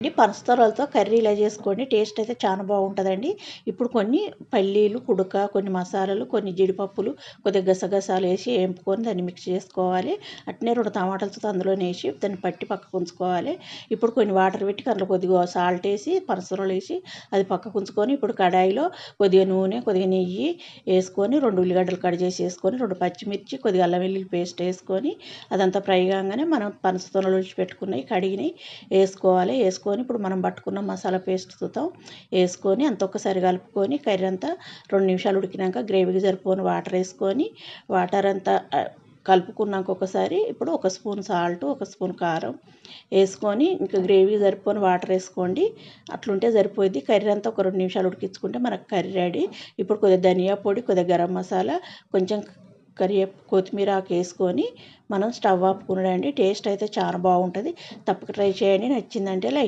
పనసతొరలతో curry ఇలా చేసుకోండి. Taste అయితే చాలా బాగుంటుందండి. ఇప్పుడు కొన్ని పల్లీలు, కుడక, కొన్ని మసాలాలు, కొన్ని జీడిపప్పులు, కొద్దిగా గసగసాలు వేసి వేపుకొని దాన్ని మిక్స్ చేసుకోవాలి. అట్నే 2 టమాటాలతో అందులోనే వేసి దాన్ని పట్టి పక్కకు ఉంచుకోవాలి. ఇప్పుడు కొన్ని వాటర్ పెట్టి అందులో కొద్దిగా సాల్ట్ వేసి పనసతొరలు వేసి అది పక్కకు ఉంచుకొని ఇప్పుడు కడాయిలో కొద్దిగా నూనె, కొద్దిగా నెయ్యి వేసుకొని 2 ఉల్లిగడ్డలు కట్ చేసి వేసుకొని 2 పచ్చిమిర్చి, కొద్దిగా అల్లం వెల్లుల్లి పేస్ట్ వేసుకొని అదంతా ఫ్రై కాగానే మనం పనసతొరలు ఒలిచి పెట్టుకున్నవి కడిగినవి వేసుకోవాలి. ఇప్పుడు మనం పట్టుకున్న మసాలా పేస్ట్ వేసుకొని అంత ఒక్కసారి కలుపుకొని కర్రీ అంతా 2 నిమిషాలు ఉడికినాక గ్రేవీకి సరిపోని వాటర్ వేసుకొని వాటర్ అంతా కలుపుకున్నాక ఒకసారి ఇప్పుడు 1 స్పూన్ సాల్ట్, 1 స్పూన్ కారం వేసుకొని ఇంకా గ్రేవీ సరిపోని వాటర్ వేసుకోండి. అట్లుంటే సరిపోద్ది. కర్రీ అంతా ఒక 2 నిమిషాలు ఉడికించుకుంటే మనకు కర్రీ రెడీ. ఇప్పుడు కొద్దిగా ధనియా పొడి, కొద్దిగా గరం మసాలా, కొంచెం కొత్తిమీర ఆకు వేసుకొని మనం స్టవ్ ఆపుకున్నాడండి. టేస్ట్ అయితే చాలా బాగుంటుంది. తప్పక ట్రై చేయండి. నచ్చిందంటే లైక్